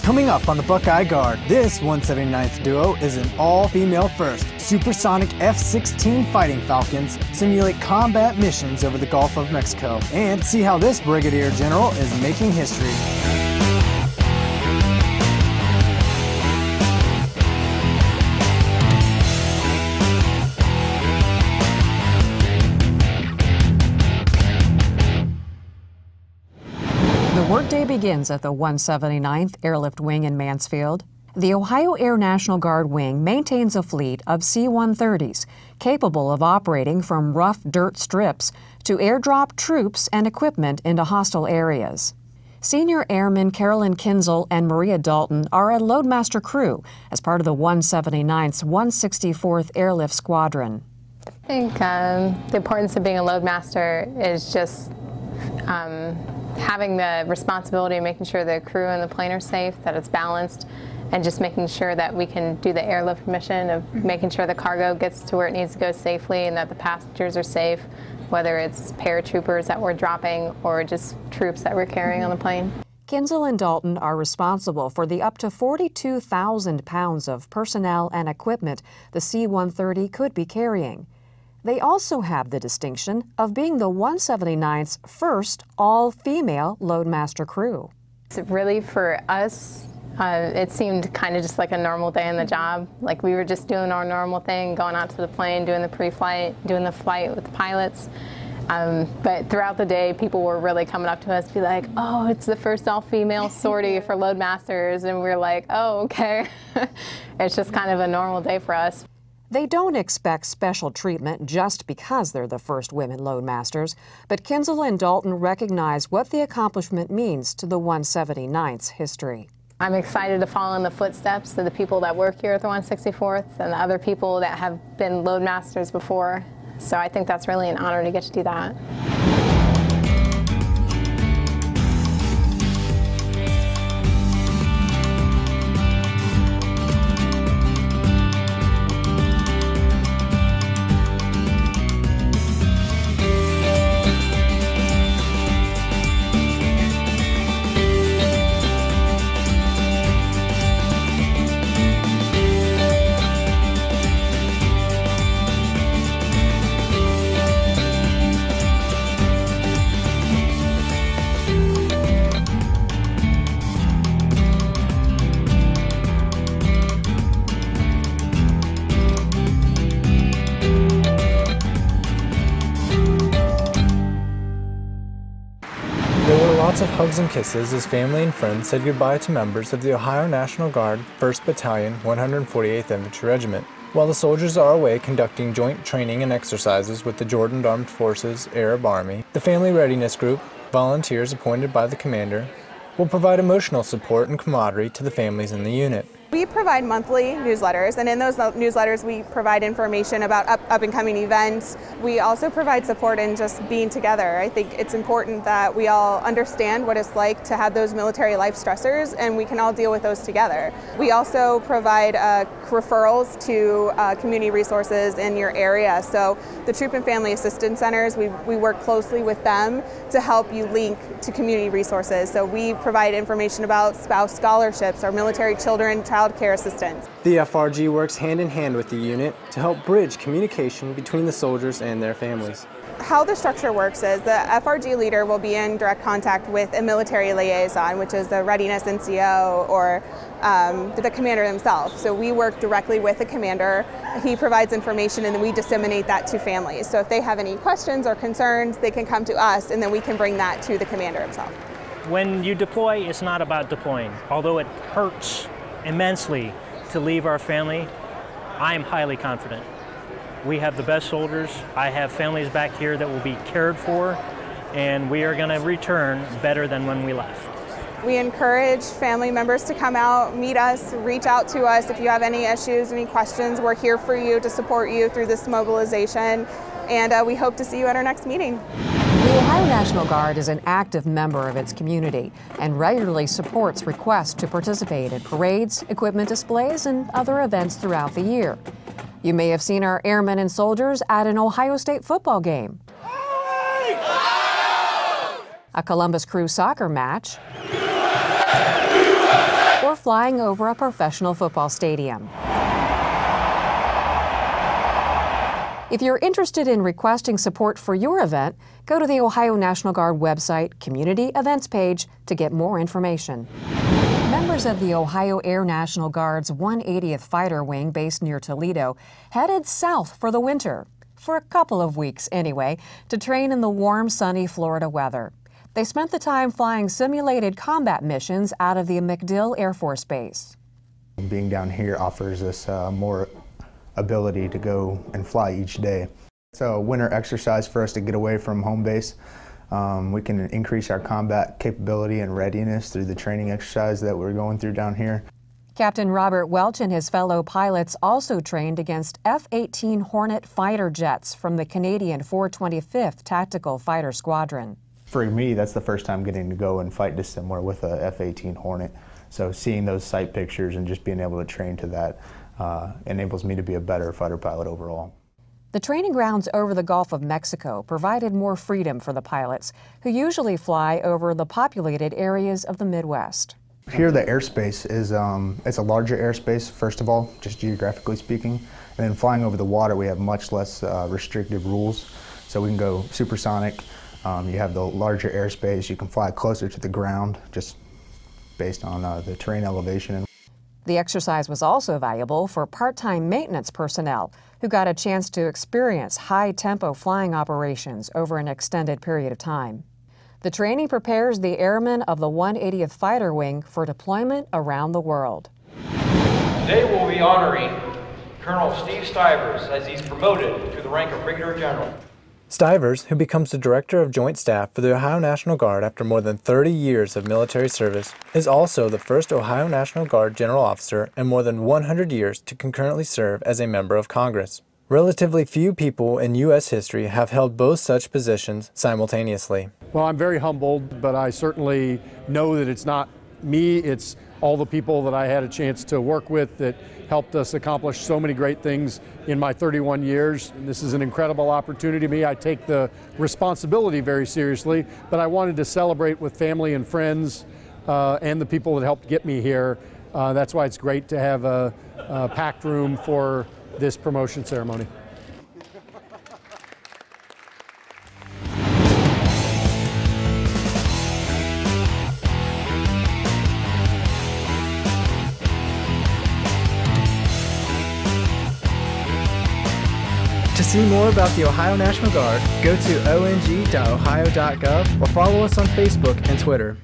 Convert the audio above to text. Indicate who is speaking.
Speaker 1: Coming up on the Buckeye Guard, this 179th duo is an all-female first. Supersonic F-16 fighting falcons simulate combat missions over the Gulf of Mexico, and see how this brigadier general is making history.
Speaker 2: The workday begins at the 179th Airlift Wing in Mansfield. The Ohio Air National Guard Wing maintains a fleet of C-130s capable of operating from rough dirt strips to airdrop troops and equipment into hostile areas. Senior Airmen Carolyn Kinzel and Maria Dalton are a loadmaster crew as part of the 179th's 164th Airlift Squadron.
Speaker 3: I think the importance of being a loadmaster is just having the responsibility of making sure the crew and the plane are safe, that it's balanced, and just making sure that we can do the airlift mission of making sure the cargo gets to where it needs to go safely and that the passengers are safe, whether it's paratroopers that we're dropping or just troops that we're carrying on the plane.
Speaker 2: Kinzel and Dalton are responsible for the up to 42,000 pounds of personnel and equipment the C-130 could be carrying. They also have the distinction of being the 179th's first all-female loadmaster crew.
Speaker 3: Really, for us, it seemed kind of just like a normal day on the job. Like we were just doing our normal thing, going out to the plane, doing the pre-flight, doing the flight with the pilots. But throughout the day, people were really coming up to us to be like, oh, it's the first all-female sortie for loadmasters. And we're like, oh, okay. It's just kind of a normal day for us.
Speaker 2: They don't expect special treatment just because they're the first women loadmasters, but Kinzel and Dalton recognize what the accomplishment means to the 179th's history.
Speaker 3: I'm excited to follow in the footsteps of the people that work here at the 164th and the other people that have been loadmasters before. So I think that's really an honor to get to do that.
Speaker 1: There were lots of hugs and kisses as family and friends said goodbye to members of the Ohio National Guard 1st Battalion, 148th Infantry Regiment. While the soldiers are away conducting joint training and exercises with the Jordan Armed Forces Arab Army, the Family Readiness Group, volunteers appointed by the commander, will provide emotional support and camaraderie to the families in the unit.
Speaker 4: We provide monthly newsletters, and in those newsletters we provide information about up and coming events. We also provide support in just being together. I think it's important that we all understand what it's like to have those military life stressors, and we can all deal with those together. We also provide referrals to community resources in your area. So the Troop and Family Assistance Centers, we work closely with them to help you link to community resources. So we provide information about spouse scholarships, our military children, child care assistance.
Speaker 1: The FRG works hand in hand with the unit to help bridge communication between the soldiers and their families.
Speaker 4: How the structure works is the FRG leader will be in direct contact with a military liaison, which is the Readiness NCO or the commander himself. So we work directly with the commander. He provides information and then we disseminate that to families. So if they have any questions or concerns, they can come to us and then we can bring that to the commander himself.
Speaker 5: When you deploy, it's not about deploying. Although it hurts immensely to leave our family, I am highly confident. We have the best soldiers. I have families back here that will be cared for, and we are going to return better than when we left.
Speaker 4: We encourage family members to come out, meet us, reach out to us if you have any issues, any questions. We're here for you to support you through this mobilization, and we hope to see you at our next meeting.
Speaker 2: The Ohio National Guard is an active member of its community and regularly supports requests to participate in parades, equipment displays, and other events throughout the year. You may have seen our airmen and soldiers at an Ohio State football game, a Columbus Crew soccer match, or flying over a professional football stadium. If you're interested in requesting support for your event, go to the Ohio National Guard website Community Events page to get more information. Members of the Ohio Air National Guard's 180th Fighter Wing based near Toledo headed south for the winter, for a couple of weeks anyway, to train in the warm, sunny Florida weather. They spent the time flying simulated combat missions out of the MacDill Air Force Base.
Speaker 6: Being down here offers us more ability to go and fly each day. It's a winter exercise for us to get away from home base. We can increase our combat capability and readiness through the training exercise that we're going through down here.
Speaker 2: Captain Robert Welch and his fellow pilots also trained against F-18 Hornet fighter jets from the Canadian 425th Tactical Fighter Squadron.
Speaker 6: For me, that's the first time getting to go and fight dissimilar with a F-18 Hornet. So seeing those sight pictures and just being able to train to that enables me to be a better fighter pilot overall.
Speaker 2: The training grounds over the Gulf of Mexico provided more freedom for the pilots, who usually fly over the populated areas of the Midwest.
Speaker 6: Here the airspace is it's a larger airspace, first of all, just geographically speaking. And then flying over the water, we have much less restrictive rules. So we can go supersonic. You have the larger airspace. You can fly closer to the ground just based on the terrain elevation.
Speaker 2: The exercise was also valuable for part-time maintenance personnel who got a chance to experience high-tempo flying operations over an extended period of time. The training prepares the airmen of the 180th Fighter Wing for deployment around the world.
Speaker 7: Today we'll be honoring Colonel Steve Stivers as he's promoted to the rank of Brigadier General.
Speaker 1: Stivers, who becomes the Director of Joint Staff for the Ohio National Guard after more than 30 years of military service, is also the first Ohio National Guard General Officer in more than 100 years to concurrently serve as a member of Congress. Relatively few people in U.S. history have held both such positions simultaneously.
Speaker 8: Well, I'm very humbled, but I certainly know that it's not me, it's all the people that I had a chance to work with that helped us accomplish so many great things in my 31 years. And this is an incredible opportunity to me. I take the responsibility very seriously, but I wanted to celebrate with family and friends and the people that helped get me here. That's why it's great to have a packed room for this promotion ceremony.
Speaker 1: To see more about the Ohio National Guard, go to ong.ohio.gov or follow us on Facebook and Twitter.